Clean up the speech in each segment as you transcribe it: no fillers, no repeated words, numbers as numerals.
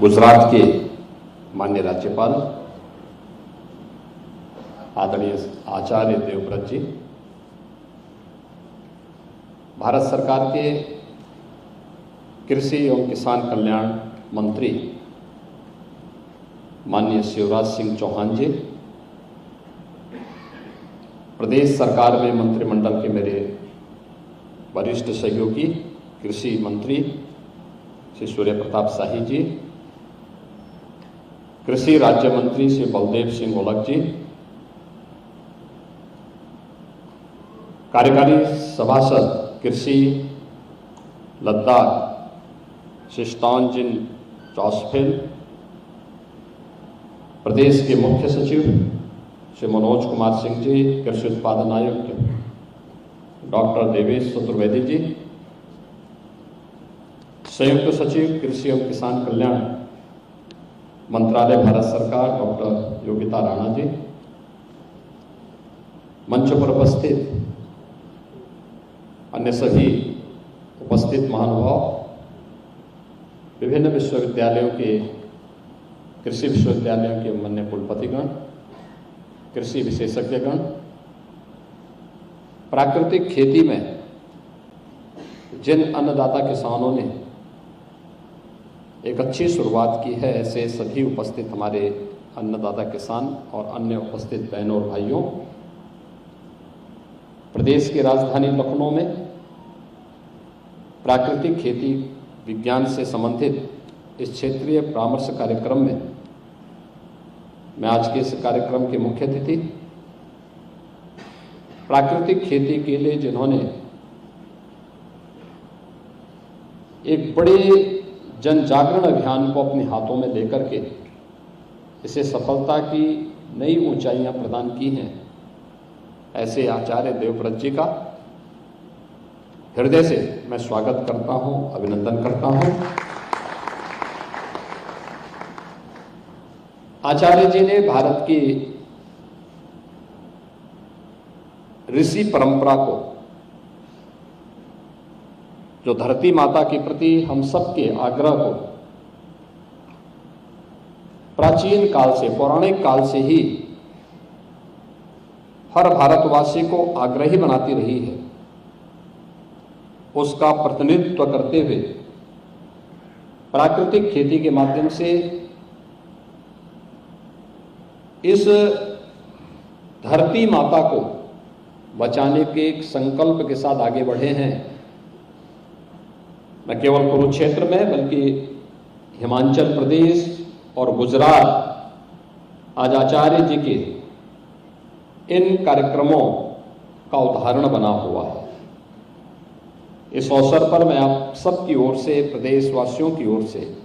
गुजरात के माननीय राज्यपाल आदरणीय आचार्य देवव्रत जी, भारत सरकार के कृषि एवं किसान कल्याण मंत्री माननीय शिवराज सिंह चौहान जी, प्रदेश सरकार में मंत्रिमंडल के मेरे वरिष्ठ सहयोगी कृषि मंत्री श्री सूर्य प्रताप शाही जी, कृषि राज्य मंत्री श्री बलदेव सिंह ओलख जी, कार्यकारी सभासद कृषि लद्दाख श्री स्टॉनजिन चौसफेल, प्रदेश के मुख्य सचिव श्री मनोज कुमार सिंह जी, कृषि उत्पादन आयुक्त डॉक्टर देवेश चतुर्वेदी जी, संयुक्त सचिव कृषि एवं किसान कल्याण मंत्रालय भारत सरकार डॉक्टर योगिता राणा जी, मंच पर उपस्थित अन्य सभी उपस्थित महानुभाव, विभिन्न विश्वविद्यालयों के कृषि विश्वविद्यालयों के माननीय कुलपतिगण, कृषि विशेषज्ञगण, प्राकृतिक खेती में जिन अन्नदाता किसानों ने एक अच्छी शुरुआत की है, ऐसे सभी उपस्थित हमारे अन्नदाता किसान और अन्य उपस्थित बहनों और भाइयों, प्रदेश की राजधानी लखनऊ में प्राकृतिक खेती विज्ञान से संबंधित इस क्षेत्रीय परामर्श कार्यक्रम में मैं आज के इस कार्यक्रम के मुख्य अतिथि, प्राकृतिक खेती के लिए जिन्होंने एक बड़े जन जागरण अभियान को अपने हाथों में लेकर के इसे सफलता की नई ऊंचाइयां प्रदान की हैं, ऐसे आचार्य देवव्रत जी का हृदय से मैं स्वागत करता हूं, अभिनंदन करता हूं। आचार्य जी ने भारत की ऋषि परंपरा को, जो धरती माता के प्रति हम सबके आग्रह को प्राचीन काल से, पौराणिक काल से ही हर भारतवासी को आग्रही बनाती रही है, उसका प्रतिनिधित्व करते हुए प्राकृतिक खेती के माध्यम से इस धरती माता को बचाने के एक संकल्प के साथ आगे बढ़े हैं। न केवल कुरुक्षेत्र में बल्कि हिमाचल प्रदेश और गुजरात आज आचार्य जी के इन कार्यक्रमों का उदाहरण बना हुआ है। इस अवसर पर मैं आप सबकी ओर से, प्रदेशवासियों की ओर से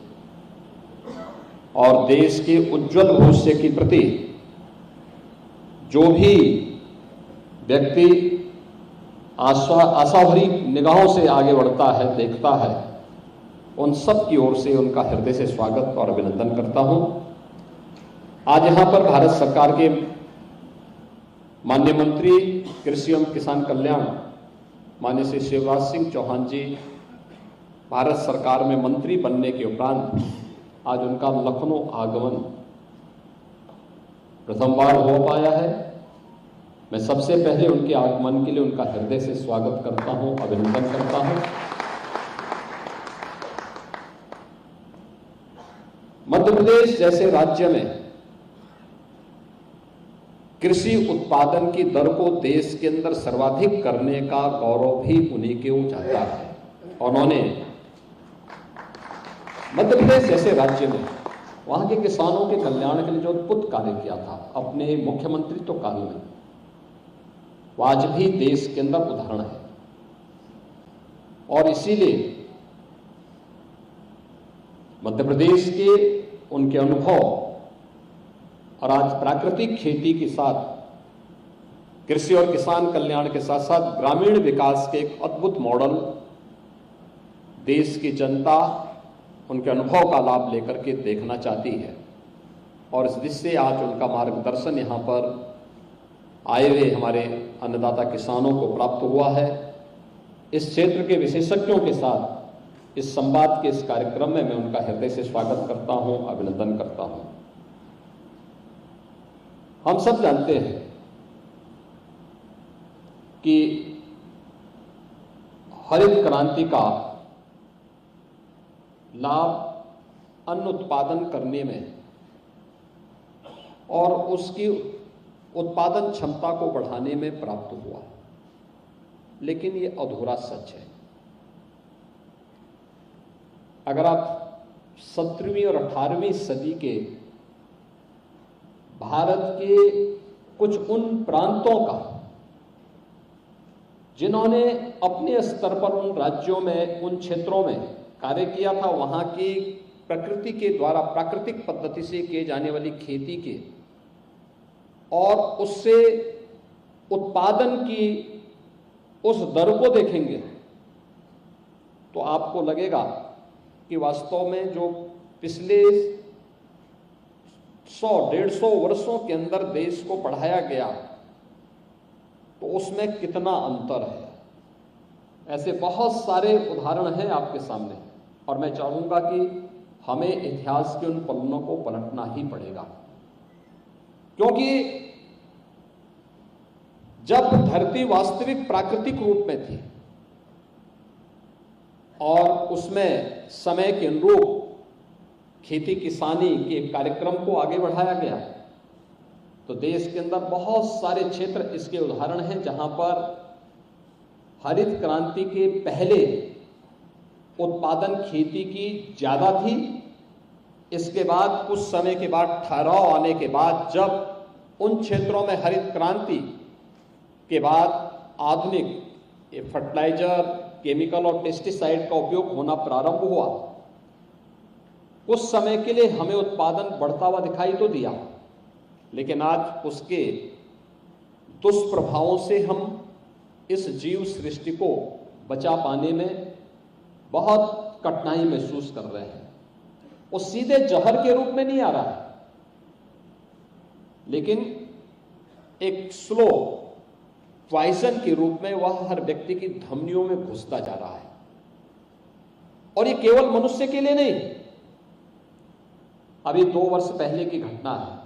और देश के उज्जवल भविष्य के प्रति जो भी व्यक्ति आशा भरी निगाहों से आगे बढ़ता है, देखता है, उन सब की ओर से उनका हृदय से स्वागत और अभिनंदन करता हूं। आज यहां पर भारत सरकार के माननीय मंत्री कृषि एवं किसान कल्याण माननीय श्री शिवराज सिंह चौहान जी, भारत सरकार में मंत्री बनने के उपरांत आज उनका लखनऊ आगमन प्रथम बार हो पाया है। मैं सबसे पहले उनके आगमन के लिए उनका हृदय से स्वागत करता हूं, अभिनंदन करता हूं। मध्य प्रदेश जैसे राज्य में कृषि उत्पादन की दर को देश के अंदर सर्वाधिक करने का गौरव भी उन्हीं के जाता है। उन्होंने मध्य प्रदेश जैसे राज्य में वहां के किसानों के कल्याण के लिए जो अद्भुत कार्य किया था अपने मुख्यमंत्रित्व काल में, वो आज भी देश के अंदर उदाहरण है। और इसीलिए मध्य प्रदेश के उनके अनुभव और आज प्राकृतिक खेती के साथ, कृषि और किसान कल्याण के साथ साथ ग्रामीण विकास के एक अद्भुत मॉडल देश की जनता उनके अनुभव का लाभ लेकर के देखना चाहती है। और इस दृष्टि से आज उनका मार्गदर्शन यहाँ पर आए हुए हमारे अन्नदाता किसानों को प्राप्त हुआ है। इस क्षेत्र के विशेषज्ञों के साथ इस संवाद के इस कार्यक्रम में मैं उनका हृदय से स्वागत करता हूं, अभिनंदन करता हूं। हम सब जानते हैं कि हरित क्रांति का लाभ अन्न उत्पादन करने में और उसकी उत्पादन क्षमता को बढ़ाने में प्राप्त हुआ, लेकिन यह अधूरा सच है। अगर आप 17वीं और 18वीं सदी के भारत के कुछ उन प्रांतों का, जिन्होंने अपने स्तर पर उन राज्यों में, उन क्षेत्रों में कार्य किया था, वहां की प्रकृति के द्वारा प्राकृतिक पद्धति से किए जाने वाली खेती के और उससे उत्पादन की उस दर को देखेंगे तो आपको लगेगा कि वास्तव में जो पिछले 100-150 वर्षों के अंदर देश को बढ़ाया गया तो उसमें कितना अंतर है। ऐसे बहुत सारे उदाहरण हैं आपके सामने और मैं चाहूंगा कि हमें इतिहास के उन पन्नों को पलटना ही पड़ेगा, क्योंकि जब धरती वास्तविक प्राकृतिक रूप में थी और उसमें समय के अनुरूप खेती किसानी के कार्यक्रम को आगे बढ़ाया गया तो देश के अंदर बहुत सारे क्षेत्र इसके उदाहरण हैं जहां पर हरित क्रांति के पहले उत्पादन खेती की ज्यादा थी। इसके बाद कुछ समय के बाद ठहराव आने के बाद जब उन क्षेत्रों में हरित क्रांति के बाद आधुनिक फर्टिलाइजर, केमिकल और पेस्टिसाइड का उपयोग होना प्रारंभ हुआ, कुछ समय के लिए हमें उत्पादन बढ़ता हुआ दिखाई तो दिया, लेकिन आज उसके दुष्प्रभावों से हम इस जीव सृष्टि को बचा पाने में बहुत कठिनाई महसूस कर रहे हैं। वो सीधे जहर के रूप में नहीं आ रहा है, लेकिन एक स्लो पॉइजन के रूप में वह हर व्यक्ति की धमनियों में घुसता जा रहा है। और ये केवल मनुष्य के लिए नहीं, अभी 2 वर्ष पहले की घटना है